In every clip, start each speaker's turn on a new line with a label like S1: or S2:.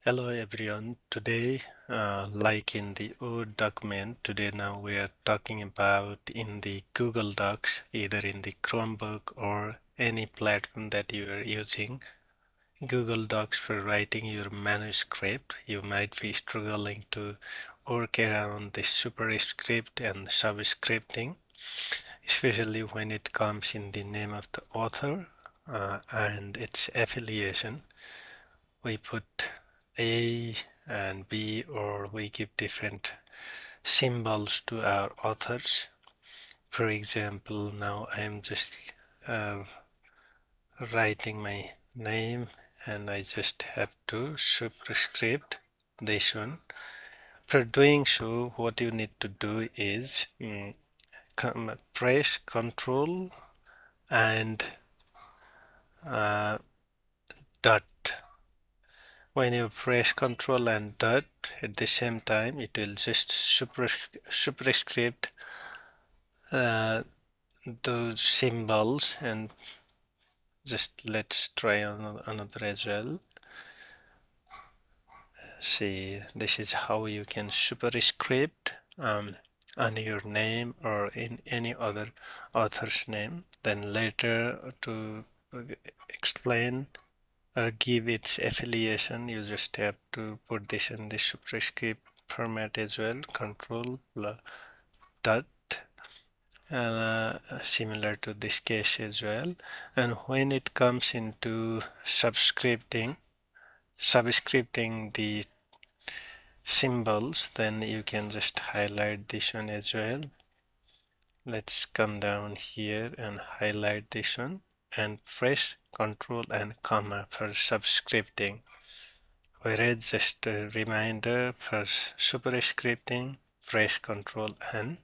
S1: Hello everyone. Today, like in the Word document, today now we are talking about in the Google Docs, either in the Chromebook or any platform that you are using. Google Docs for writing your manuscript. You might be struggling to work around the superscript and subscripting, especially when it comes in the name of the author and its affiliation. We put A and B, or we give different symbols to our authors. For example, now I'm just uh, writing my name and I just have to superscript this one. For doing so, what you need to do is press Control and dot. When you press Control and dot at the same time, it will just superscript uh, those symbols, and just let's try another as well. See, this is how you can superscript on your name or in any other author's name. Then later to explain or give its affiliation, you just have to put this in the superscript format as well. Control dot, similar to this case as well. And when it comes into subscripting the symbols, then you can just highlight this one as well. Let's come down here and highlight this one and press Control and comma for subscripting. Whereas just a reminder for superscripting, press Control and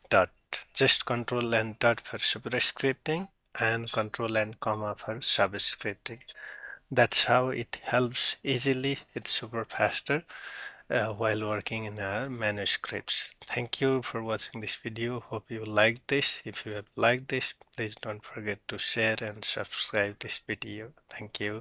S1: dot. Just Control and dot for superscripting and Control and comma for subscripting. That's how it helps easily. It's super faster while working in our manuscripts. Thank you for watching this video. Hope you liked this. If you have liked this, please don't forget to share and subscribe this video. Thank you.